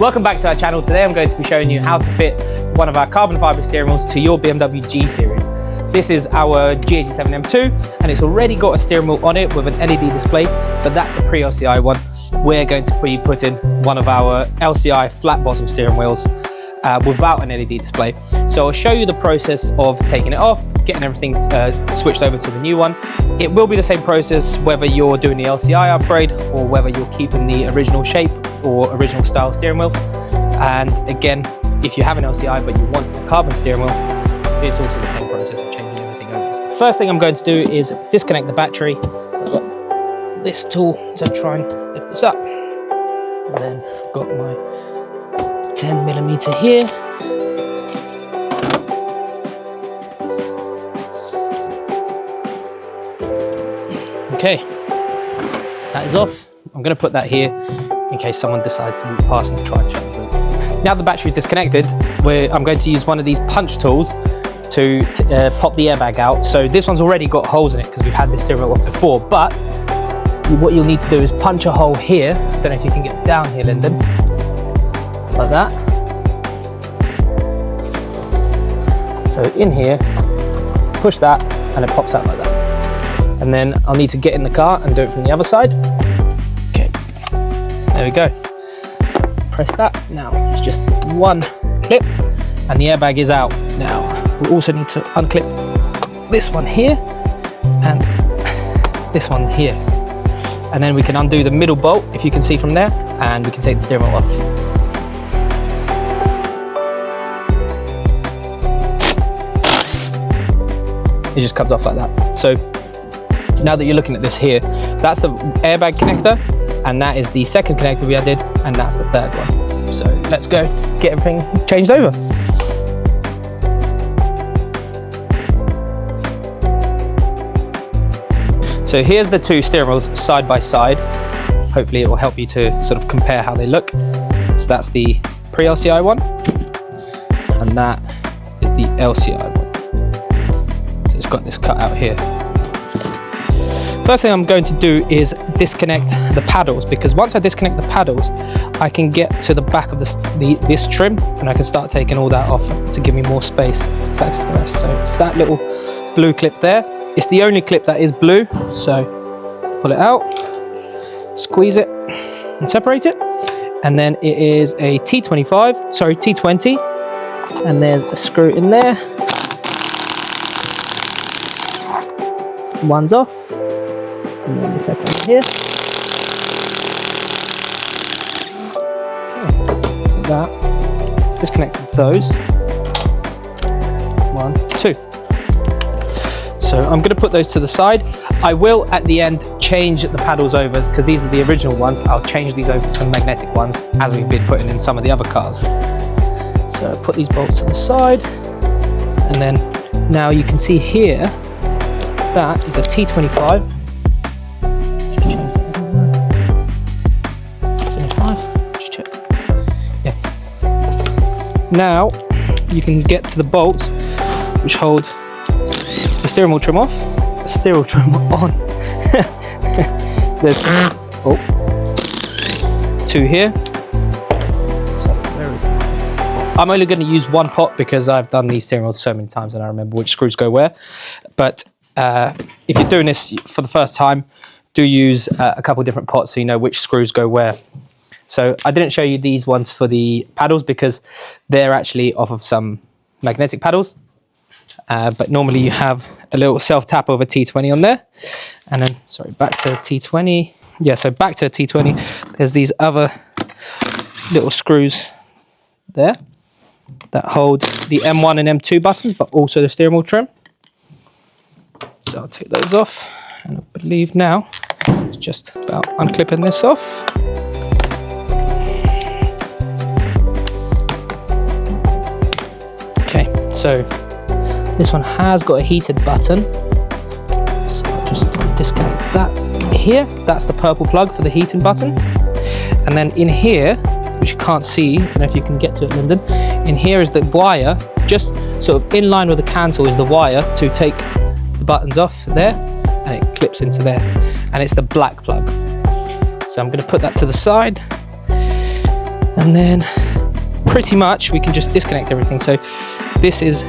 Welcome back to our channel. Today I'm going to be showing you how to fit one of our carbon fibre steering wheels to your BMW G Series. This is our G87 M2 and it's already got a steering wheel on it with an LED display, but that's the pre-LCI one. We're going to be putting one of our LCI flat bottom steering wheels without an LED display. So I'll show you the process of taking it off, getting everything switched over to the new one. It will be the same process whether you're doing the LCI upgrade or whether you're keeping the original shape or original style steering wheel. And again, if you have an LCI but you want a carbon steering wheel, it's also the same process of changing everything over. The first thing I'm going to do is disconnect the battery. I've got this tool to try and lift this up. And then I've got my 10mm here. Okay, that is off. I'm going to put that here in case someone decides to move past and try and check it. Now the battery is disconnected, I'm going to use one of these punch tools to pop the airbag out. So this one's already got holes in it because we've had this steering wheel off before, but what you'll need to do is punch a hole here. I don't know if you can get down here, Lyndon. Like that. So in here, push that and it pops out like that. And then I'll need to get in the car and do it from the other side. Okay, there we go. Press that. Now it's just one clip and the airbag is out. Now we also need to unclip this one here and this one here. And then we can undo the middle bolt, if you can see from there, and we can take the steering wheel off. It just comes off like that. So now that you're looking at this here, that's the airbag connector, and that is the second connector we added, and that's the third one. So let's go get everything changed over. So here's the two steering wheels side by side. Hopefully it will help you to sort of compare how they look. So that's the pre-LCI one, and that is the LCI one. So it's got this cut out here. First thing I'm going to do is disconnect the paddles, because once I disconnect the paddles, I can get to the back of this trim and I can start taking all that off to give me more space to access the rest. So it's that little blue clip there. It's the only clip that is blue. So pull it out, squeeze it and separate it. And then it is a T20, and there's a screw in there. One's off. And then the second one here. Okay, so let's disconnect those. 1, 2. So I'm going to put those to the side. I will at the end change the paddles over, because these are the original ones. I'll change these over to some magnetic ones as we've been putting in some of the other cars. So put these bolts to the side, and then now you can see here that is a T25. Now you can get to the bolts which hold the steering wheel trim off, the steering wheel trim on. There's two here. So where is it? I'm only going to use one pot because I've done these steering wheels so many times and I remember which screws go where. But if you're doing this for the first time, do use a couple of different pots so you know which screws go where. So I didn't show you these ones for the paddles because they're actually off of some magnetic paddles. But normally you have a little self-tap of a T20 on there. And then, sorry, back to T20. Yeah, so back to T20. There's these other little screws there that hold the M1 and M2 buttons, but also the steering wheel trim. So I'll take those off. And I believe now it's just about unclipping this off. So this one has got a heated button, so I'll just disconnect that here. That's the purple plug for the heating button. And then in here, which you can't see, I don't know if you can get to it, Lyndon, in here is the wire, just sort of in line with the cancel is the wire to take the buttons off there, and it clips into there, and it's the black plug. So I'm going to put that to the side. And then pretty much we can just disconnect everything. So this is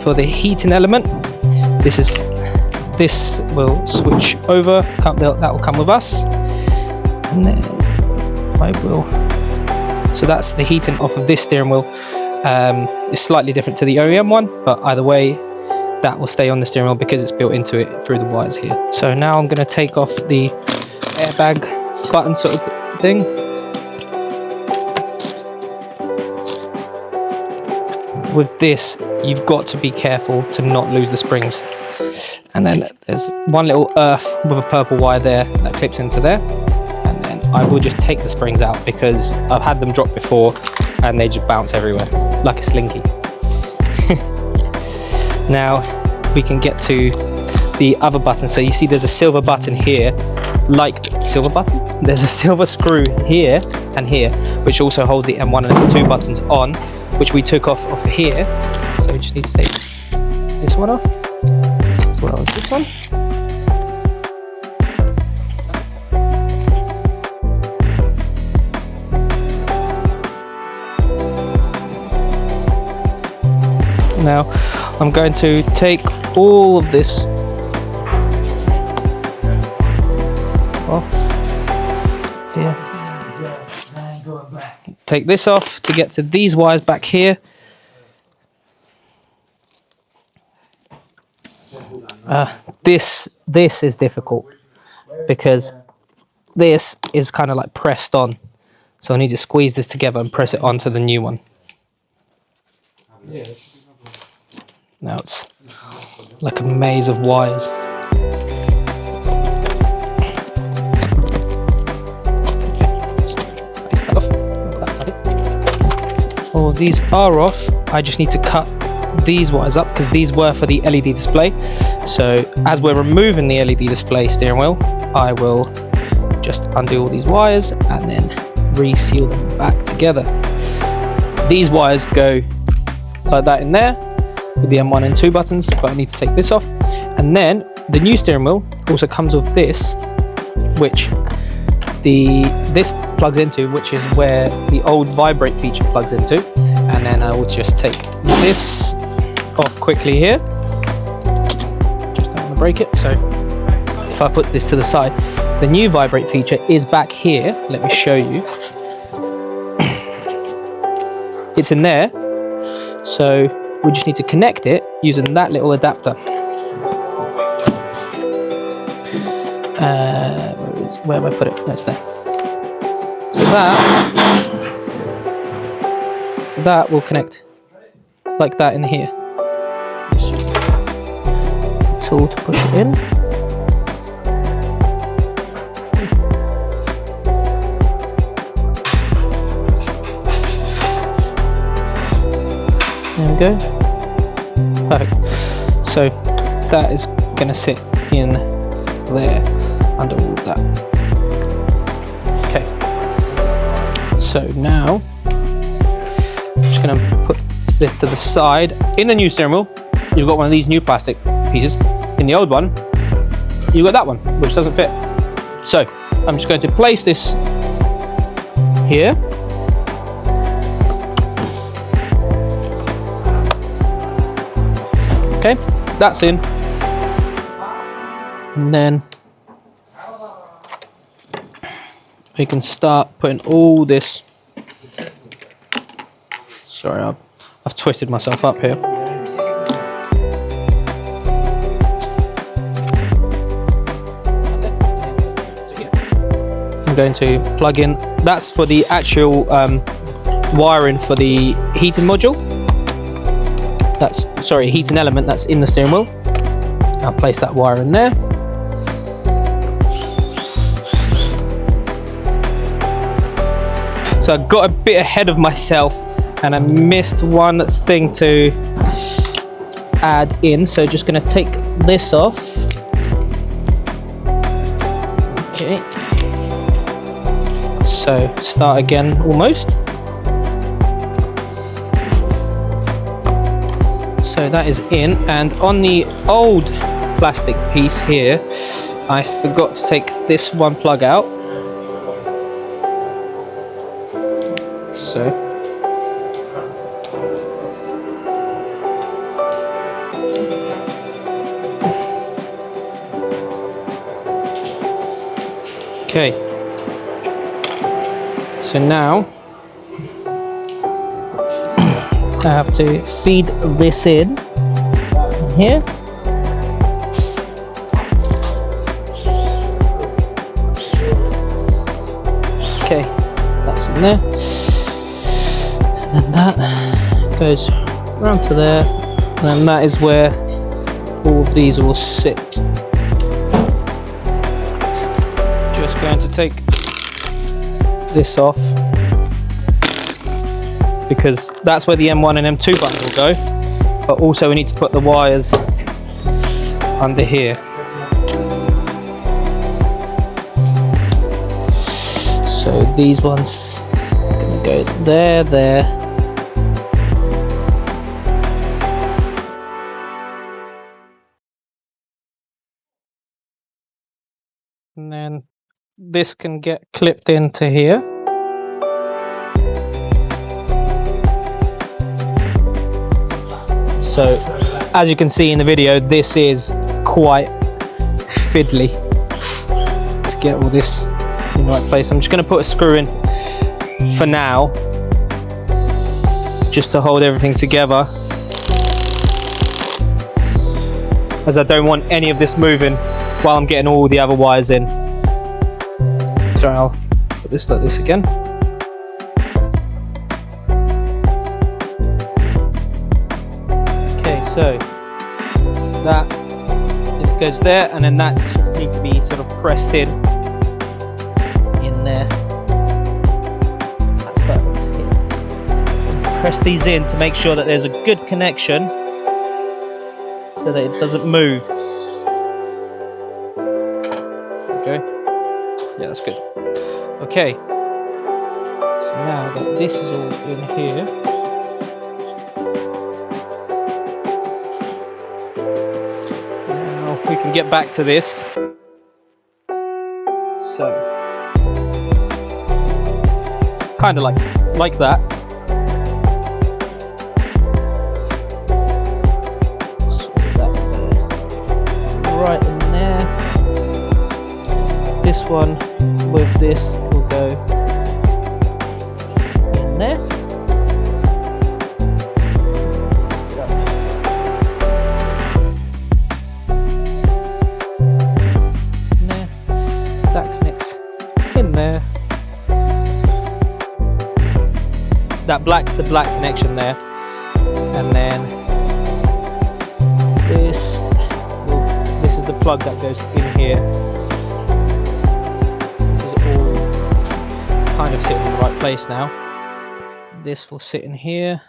for the heating element. This will switch over, that will come with us. And then so that's the heating off of this steering wheel. It's slightly different to the OEM one, but either way, that will stay on the steering wheel because it's built into it through the wires here. So now I'm going to take off the airbag button sort of thing. With this, you've got to be careful to not lose the springs. And then there's one little earth with a purple wire there that clips into there. And then I will just take the springs out because I've had them drop before and they just bounce everywhere like a slinky. Now we can get to the other button. So you see there's a silver button here, silver button? There's a silver screw here and here, which also holds the M1 and M2 buttons on, which we took off here. So we just need to take this one off, as well as this one. Now I'm going to take all of this off here. Take this off to get to these wires back here. This is difficult because this is kind of like pressed on. So I need to squeeze this together and press it onto the new one. Now it's like a maze of wires. All these are off. I just need to cut these wires up because these were for the LED display. So as we're removing the LED display steering wheel, I will just undo all these wires and then reseal them back together. These wires go like that in there with the M1 and 2 buttons, but I need to take this off. And then the new steering wheel also comes with this, which this plugs into, which is where the old vibrate feature plugs into. And then I will just take this off quickly here. Just don't want to break it. So if I put this to the side, the new vibrate feature is back here. Let me show you. It's in there. So we just need to connect it using that little adapter. Where have I put it? That's there. So that will connect like that in here. Just use the tool to push it in. There we go. Perfect. So that is going to sit in there under all of that. Okay. So now I'm just going to put this to the side. In the new steering wheel, you've got one of these new plastic pieces. In the old one, you've got that one, which doesn't fit. So I'm just going to place this here. Okay, that's in. And then we can start putting all this. Sorry, I've twisted myself up here. I'm going to plug in. That's for the actual wiring for the heating module. Heating element that's in the steering wheel. I'll place that wire in there. So I got a bit ahead of myself and I missed one thing to add in. So just going to take this off. Okay. So start again almost. So that is in, and on the old plastic piece here, I forgot to take this one plug out. So okay, so now I have to feed this in here. Okay, that's in there, and then that goes around to there, and then that is where all of these will sit. Just going to take this off because that's where the M1 and M2 buttons will go, but also we need to put the wires under here. So these ones are going to go there, there. And then this can get clipped into here. So as you can see in the video, this is quite fiddly to get all this in the right place. I'm just going to put a screw in for now, just to hold everything together, as I don't want any of this moving while I'm getting all the other wires in. So I'll put this like this again. Okay, so that this goes there, and then that just needs to be sort of pressed in there. That's perfect. Let's press these in to make sure that there's a good connection so that it doesn't move. Okay, yeah, that's good. Okay, so now that this is all in here, now we can get back to this. So kind of like that. So that there, right in there. This one with this will go in there. In there. That connects in there. The black connection there, and then this is the plug that goes in here. This is all kind of sitting in the right place now. This will sit in here.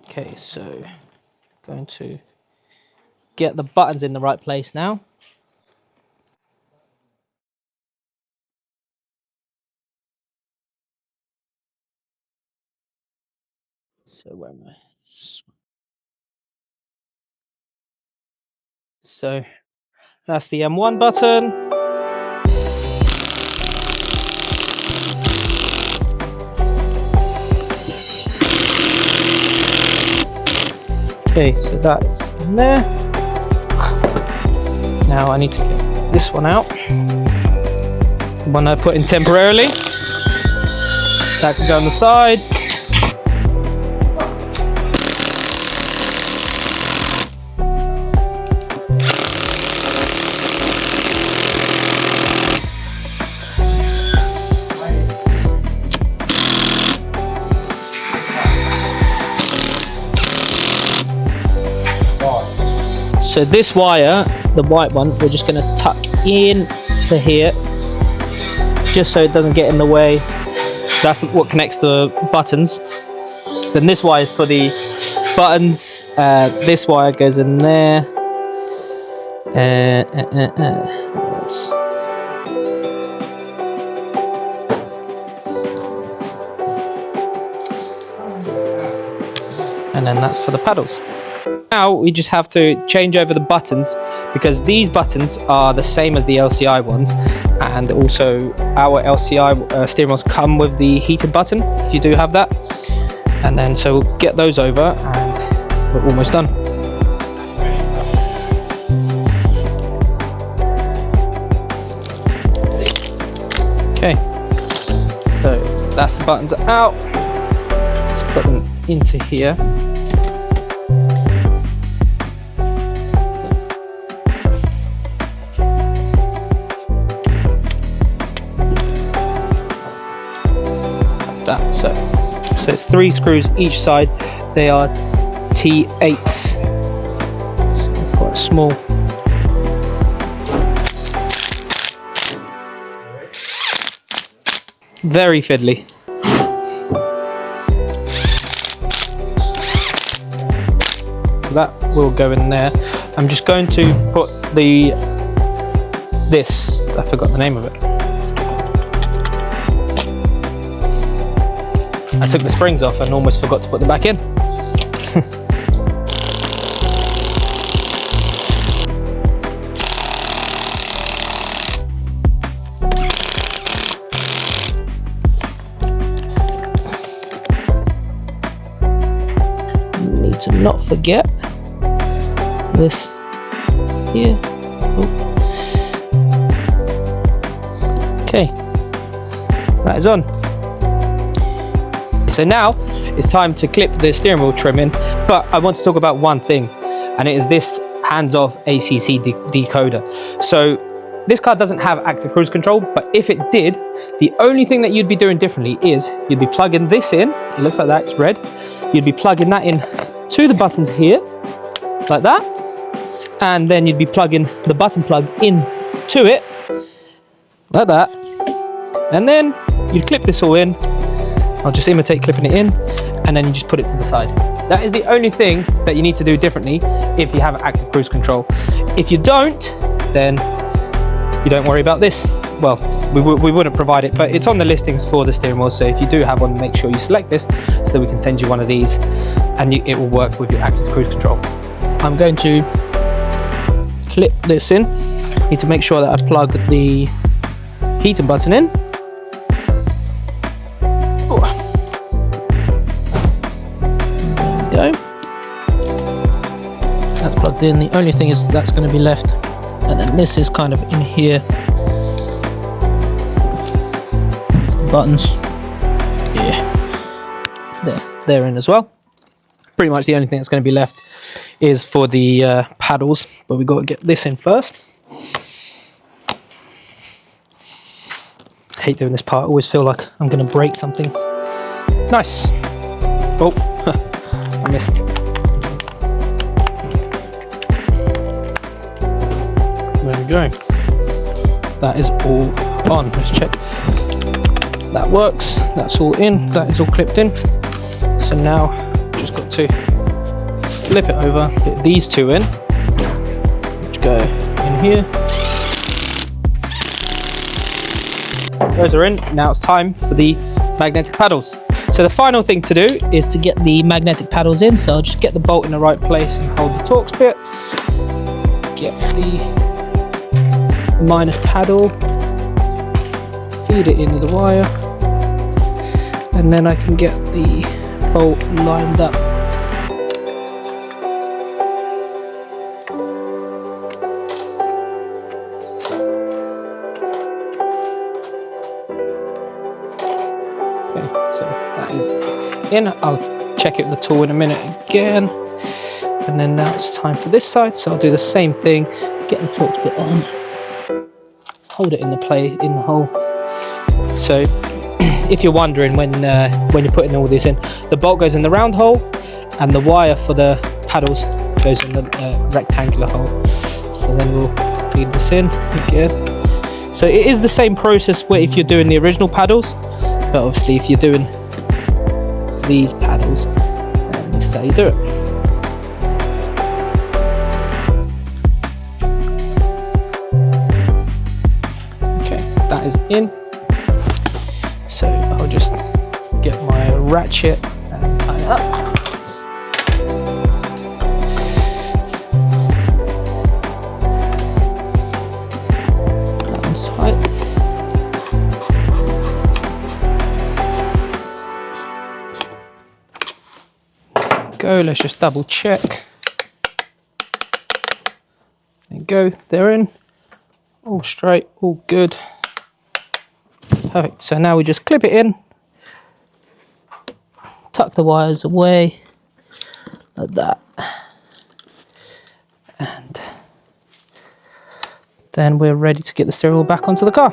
Okay, so going to get the buttons in the right place now. So where am I? So that's the M1 button. Okay, so that's in there. Now I need to get this one out. The one I put in temporarily. That can go on the side. So this wire, the white one, we're just going to tuck in to here, just so it doesn't get in the way. That's what connects the buttons. Then this wire is for the buttons. This wire goes in there. And then that's for the paddles. Now we just have to change over the buttons, because these buttons are the same as the LCI ones, and also our LCI steering wheels come with the heated button if you do have that. And then so we'll get those over and we're almost done. Okay, so that's the buttons out. Let's put them into here. That, so it's 3 screws each side. They are T8s, so quite small. Very fiddly. So that will go in there. I'm just going to put this, I forgot the name of it. I took the springs off and almost forgot to put them back in. Need to not forget this here. Okay, that is on. So now it's time to clip the steering wheel trim in, but I want to talk about one thing, and it is this hands-off ACC decoder. So this car doesn't have active cruise control, but if it did, the only thing that you'd be doing differently is you'd be plugging this in. It looks like that, it's red. You'd be plugging that in to the buttons here, like that, and then you'd be plugging the button plug in to it, like that, and then you'd clip this all in. I'll just imitate clipping it in, and then you just put it to the side. That is the only thing that you need to do differently if you have active cruise control. If you don't, then you don't worry about this. Well, we wouldn't provide it, but it's on the listings for the steering wheel, so if you do have one, make sure you select this so we can send you one of these, and it will work with your active cruise control. I'm going to clip this in. Need to make sure that I plug the heating button in. Go. That's plugged in. The only thing is that's going to be left, and then this is kind of in here. The buttons, yeah, they're in as well. Pretty much the only thing that's going to be left is for the paddles, but we've got to get this in first. I hate doing this part. I always feel like I'm going to break something. Nice. Oh. I missed. There we go. That is all on. Let's check. That works. That's all in. That is all clipped in. So now just got to flip it over, get these two in, which go in here. Those are in. Now it's time for the magnetic paddles. So the final thing to do is to get the magnetic paddles in. So I'll just get the bolt in the right place and hold the Torx bit. Get the minus paddle, feed it into the wire, and then I can get the bolt lined up. Okay, so that is in. I'll check it with the tool in a minute again. And then now it's time for this side, so I'll do the same thing. Get the Torx bit on, hold it in the hole. So if you're wondering when you're putting all this in, the bolt goes in the round hole, and the wire for the paddles goes in the rectangular hole. So then we'll feed this in again. So it is the same process where if you're doing the original paddles, but obviously if you're doing these paddles, then this is how you do it. That is in. So I'll just get my ratchet and tie it up. That one's tight. go, let's just double check. There you go, they're in. All straight, all good. Perfect, so now we just clip it in. Tuck the wires away, like that. And then we're ready to get the steering wheel back onto the car.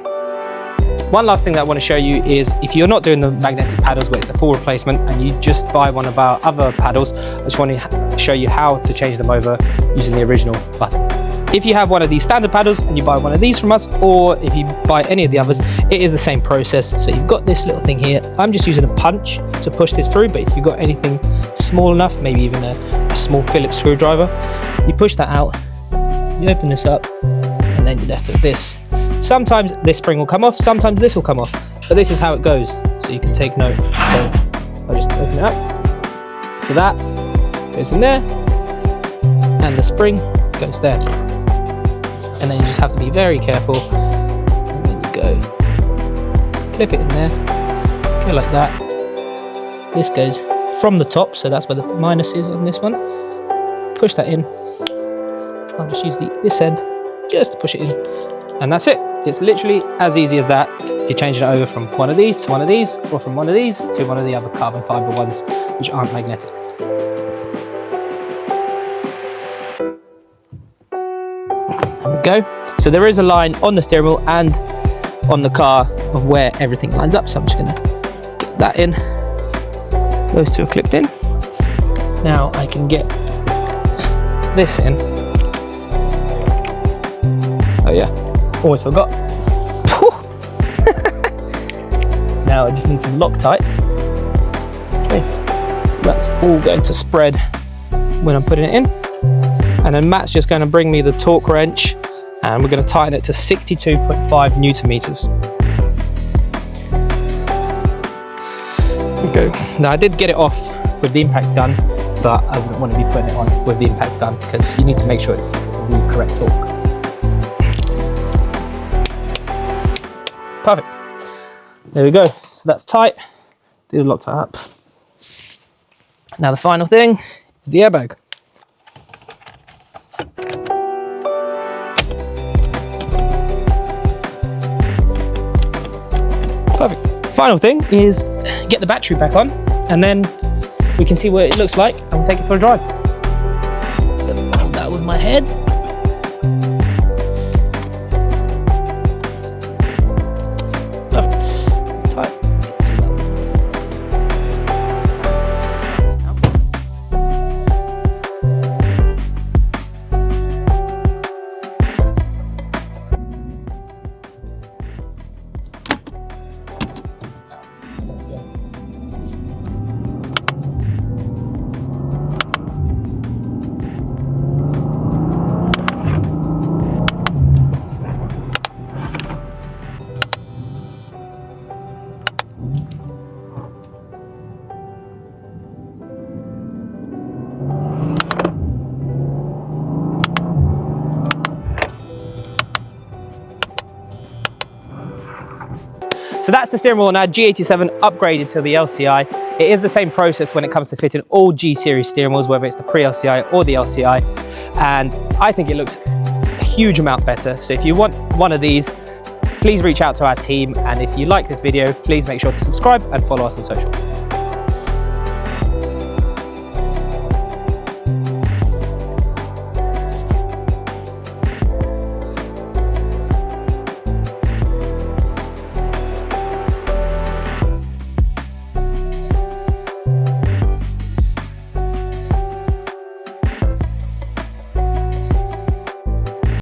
One last thing that I want to show you is if you're not doing the magnetic paddles where it's a full replacement and you just buy one of our other paddles, I just want to show you how to change them over using the original button. If you have one of these standard paddles and you buy one of these from us, or if you buy any of the others, it is the same process. So you've got this little thing here. I'm just using a punch to push this through, but if you've got anything small enough, maybe even a small Phillips screwdriver, you push that out, you open this up, and then you're left with this. Sometimes this spring will come off, sometimes this will come off, but this is how it goes, so you can take note. So I'll just open it up. So that goes in there, and the spring goes there. And then you just have to be very careful, and then you go, clip it in there, go like that. This goes from the top, so that's where the minus is on this one. Push that in. I'll just use this end just to push it in, and that's it. It's literally as easy as that. You're changing it over from one of these to one of these, or from one of these to one of the other carbon fibre ones which aren't magnetic. There we go. So there is a line on the steering wheel and on the car of where everything lines up, so I'm just going to get that in. Those two are clipped in. Now I can get this in. Oh yeah, almost forgot. Now I just need some Loctite. Okay, so that's all going to spread when I'm putting it in. And then Matt's just going to bring me the torque wrench, and we're going to tighten it to 62.5 Newton meters. There we go. Now I did get it off with the impact gun, but I wouldn't want to be putting it on with the impact gun because you need to make sure it's the correct torque. Perfect. There we go. So that's tight. Do the Loctite up. Now the final thing is the airbag. Perfect. Final thing is get the battery back on, and then we can see what it looks like and we'll take it for a drive. Hold that with my head. It's tight. So that's the steering wheel on our G87 upgraded to the LCI. It is the same process when it comes to fitting all G Series steering wheels, whether it's the pre-LCI or the LCI. And I think it looks a huge amount better. So if you want one of these, please reach out to our team. And if you like this video, please make sure to subscribe and follow us on socials.